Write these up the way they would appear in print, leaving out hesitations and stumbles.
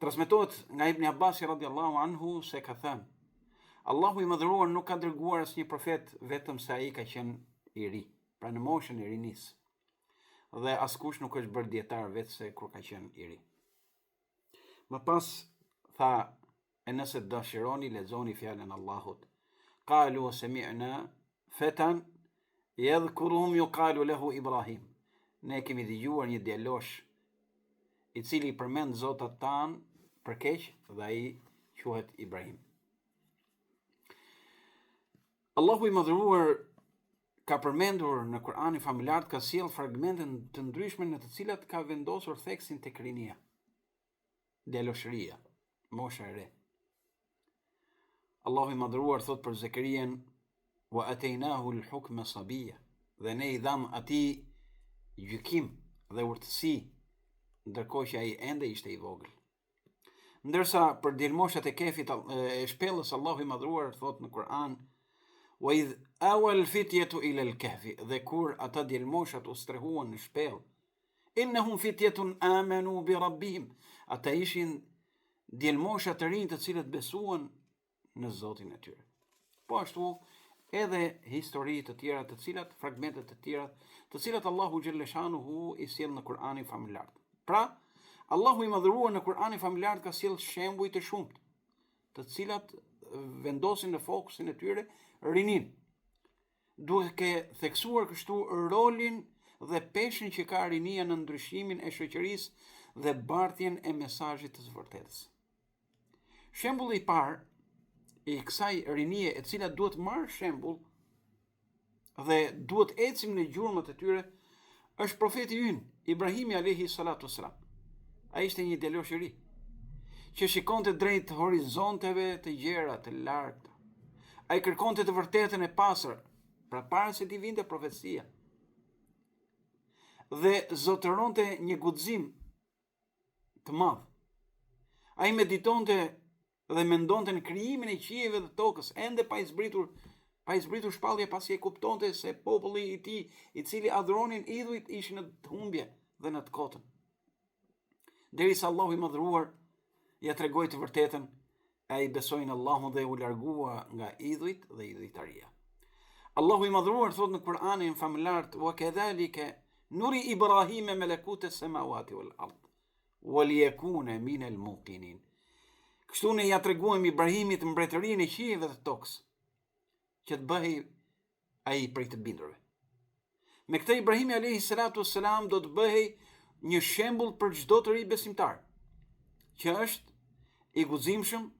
Transmetohet nga Ibn Abbas radiallahu anhu se ka thënë: Allahu i Madhëruar nuk ka dërguar asnjë profet vetëm se ai ka qenë i ri, pra në moshën e rinisë. Dhe askush nuk është bërë dietar vetë se kur ka qenë i ri. Më pas tha, e nëse dëshironi lexoni fjalën e Allahut. Qalu sami'na fatan yadhkuruhum yuqalu lahu Ibrahim. Ne kemi dëgjuar një djalosh i cili i përmend zotat tan për keq dhe ai quhet Ibrahim. Allahu i Madhëruar ka përmendur në Kur'anin familjar, ka sjell fragmente të ndryshme në të cilat ka vendosur theksin tek rinia, djaloshëria, mosha e re. Allahu i Madhëruar thot për Zekerian: wa ataynahu al-hukma sabiyya, dhe ne i dham atij gjykim dhe urtësi, ndërkohë që ai ende ishte i vogël. Ndërsa për djelmoshat e kefit e shpellës, Allahu i Madhëruar thot në Kur'an: wa idh awa al-fityatu ila al-kahfi, dhe kur ata djelmoshat u strehuan në shpellë, innahum fityatun amanu bi rabbihim, ata ishin djelmosha të rinj të cilët besuan në Zotin e tyre. Po ashtu edhe histori të tjera të cilat, fragmente të tjera të cilat Allahu xhalleshanuhu i sjell në Kur'anin familjar. Pra, Allahu i Madhëruar në Kur'anin familjar ka sjell shembuj të shumtë, të cilat vendosin në fokusin e tyre rinin, duke theksuar kështu rolin dhe peshin që ka rinia në ndryshimin e shoqërisë dhe bartjen e mesazhit të vërtetës. Shembulli i parë i kësaj rinie e cila duhet marrë shembull dhe duhet ecim në gjurmët e tyre është profeti ynë Ibrahimi alayhi salatu wassalam. Ai ishte një djalosh i ri që shikonte drejt horizonteve të gjera të larta. Ai kërkonte të vërtetën e pastër para se t'i vinte profecia. Dhe zotëronte një guxim të madh. Ai meditonte dhe mendonte në krijimin e qiejve dhe tokës, ende pa i zbritur shpallje pasi e kuptonte se populli i tij, i cili adhuronin idhujt, ishin në të humbje dhe në të kotën. Derisa Allahu i Madhëruar ja tregoi të vërtetën, ai besoi në Allahun dhe u largua nga idhujt dhe idhujtaria. Allahu i Madhëruar thot në Kur'anin familjar: wa kadhalika nuri Ibrahima malakut as-samawati wal ard wa liyakuna min al-muqinin. Kështu ne ja treguam Ibrahimit mbretërinë e qiejve dhe tokës, që të bëhej ai prej të bindurve. Me këtë Ibrahimi alayhi salatu wassalam do të bëhej një shembull për çdo të ri besimtar, që është i guximshëm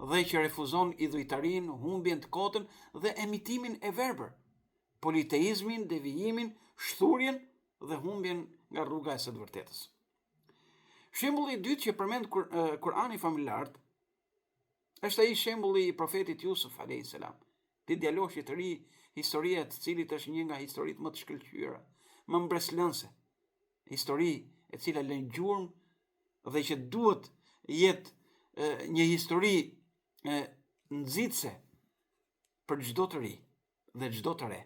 dhe që refuzon idhujtarin, humbjen të kotën dhe emitimin e verbër, politeizmin, devijimin, shthurjen dhe humbjen nga rruga e së vërtetës. Shembulli i dytë që përmend Kur'ani familjar është ai shembulli i profetit Jusuf alayhis salam, ti djaloshi të ri, historia e të cilit është një nga historitë më të shkëlqyera, më mbreslënse, histori e cila lën gjurmë dhe që duhet jetë një histori nxitse për çdo të ri dhe çdo të re.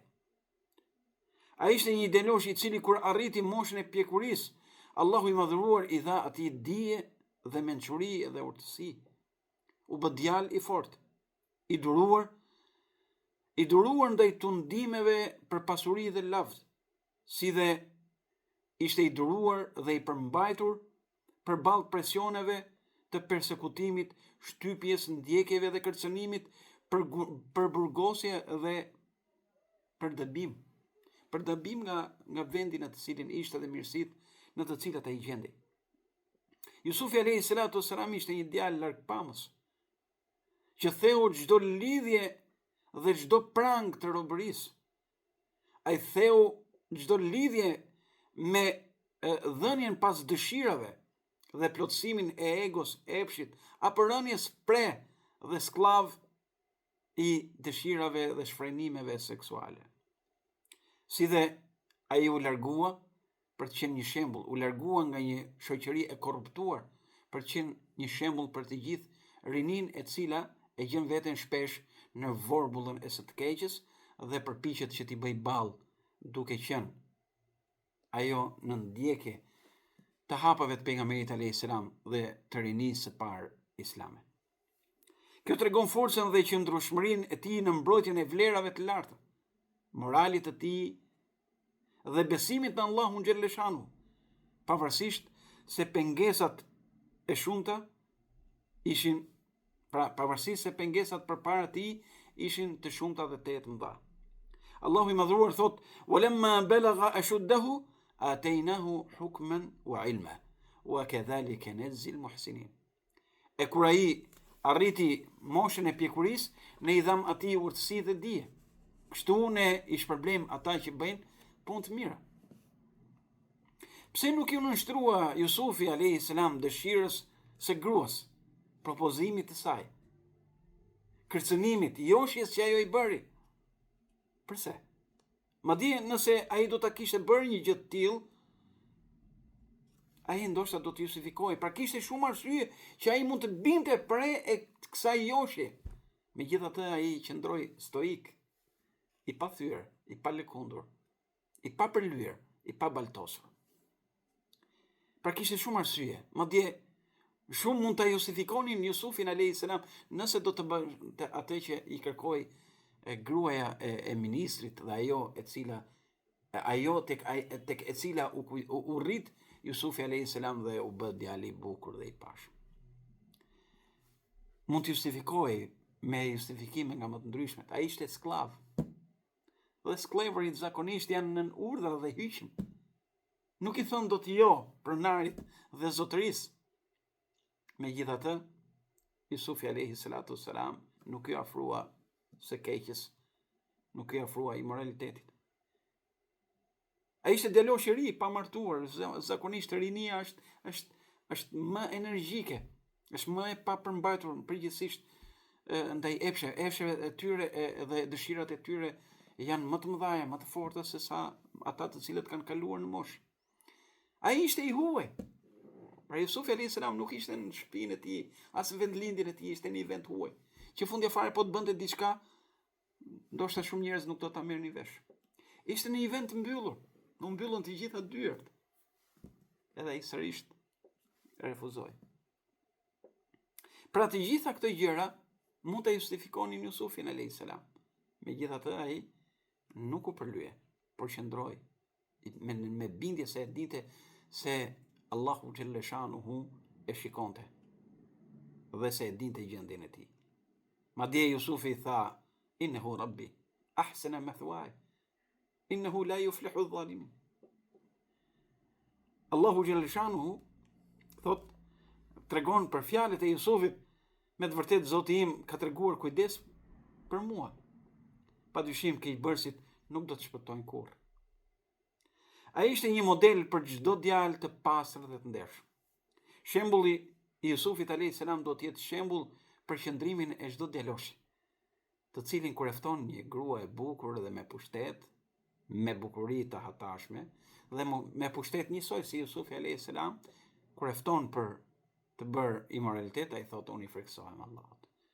Ai ishte një djalosh i cili kur arriti moshën e pjekurisë, Allahu i Madhëruar i dha atij dije dhe mençuri dhe urtësi. U bë djalë i fortë, i duruar ndaj tundimeve për pasuri dhe lavd, si dhe ishte i duruar dhe i përmbajtur përballë presioneve të persekutimit, shtypjes, ndjekjeve dhe kërcënimit, për burgosje dhe për dëbim nga vendi në të cilin ishte dhe mirësitë në të cilat ai gjendej. Jusufi alayhi salatu wassalam ishte një djalë largpamës, që theu çdo lidhje dhe çdo prang të robërisë. Ai theu çdo lidhje me dhënien pas dëshirave dhe plotësimin e egos, epshit, apo rënies pre dhe sklav i dëshirave dhe shfrenimeve seksuale. Si dhe ai u largua për të qenë një shembull, u largua nga një shoqëri e korruptuar për të qenë një shembull për të gjithë rinin e cila e gjen veten shpesh në vorbullën e së të keqes dhe përpiqet që t'i bëj ballë, duke qenë ajo në ndjekje të hapave të pejgamberit alayhis salam dhe të rinisë së parë islame. Kjo tregon forcën dhe qëndrueshmërinë e tij në mbrojtjen e vlerave të larta, moralit të tij dhe besimit në Allahun xhelle shanu, pavarësisht se pengesat e shumta ishin pavarësisht se pengesat përpara tij ishin të shumta dhe të mëdha. Allahu i madhruar thot: "Walamma balagha ashuddahu ataynahu hukman wa ilma wa kadhalika najzi al-muhsinin." E kur ai arriti moshën e pjekurisë, ne i dham atij urtësi dhe dije. Kështu ne i shpërblejmë ata që bëjnë punë të mira. Pse nuk i nënshtrua Jusufi alayhis salam dëshirës së gruas, propozimit të saj, kërcënimit, joshjes që ajo i bëri? Përse? Madje nëse ai do ta kishte bërë një gjë të tillë, ai ndoshta do të justifikohej, pra kishte shumë arsye që ai mund të binte pre e kësaj joshje. Megjithatë ai qëndroi stoik, i pathyer, i palëkundur, i papërlyer, i pabaltosur. Pra kishte shumë arsye. Madje shumë mund ta justifikonin Jusufin alayhis salam nëse do të bënte atë që i kërkoi gruaja e ministrit dhe ajo tek e cila u rrit Jusufi alayhis salam dhe u bë djalë i bukur dhe i pashëm. Mund të justifikohej me justifikime nga më të ndryshmet. Ai ishte sklav. Dhe sklavërit zakonisht janë nën urdhra dhe hyjshëm. Nuk i thon dot jo pronarit dhe zotërisë. Megjithatë, Jusufi alayhi salatu wassalam nuk i afrua së keqës, nuk i afrua imoralitetit. Ai ishte djalosh i ri, pa martuar, zakonisht rinia është më energjike, është më e papërmbajtur përgjithsisht ndaj efshëve e tyre dhe dëshirat e tyre janë më të mëdha, më të forta se sa ata të cilët kanë kaluar në moshë. Ai ishte i huaj. Pra Jusufi alayhis salam nuk ishte në shtëpinë e tij, as në vendlindjen e tij, ishte në një vend huaj. Që fundja fare po të bënte diçka, ndoshta shumë njerëz nuk do ta merrnin vesh. Ishte në një vend të mbyllur, u mbyllën të gjitha dyert. Edhe ai sërish refuzoi. Pra të gjitha këto gjëra mund të justifikonin Jusufin alayhis salam. Megjithatë ai nuk u përlye, por qëndroi me bindje se e dinte se Allahu xhelle shanuhu e shikonte dhe se e dinte gjendjen e tij. Madje Jusufi tha: "Innehu rabbi ahsana mathwaya innehu la yuflihu adh-dhalimin." Allahu xhelle shanuhu thot, tregon për fjalët e Jusufit: "Me të vërtetë Zoti im ka treguar kujdes për mua. Padyshim keqbërësit nuk do të shpëtojnë kurrë." Ai ishte një model për çdo djalë të pastër dhe të ndershëm. Shembulli i Jusufit alayhis salam do të jetë shembull për qëndrimin e çdo djaloshi, të cilin kur e fton një grua e bukur dhe me pushtet, me bukuri të hatashme dhe me pushtet njësoj si Jusufi alayhis salam, kur e fton për të bërë imoralitet, ai thotë unë i friksohem Allahut.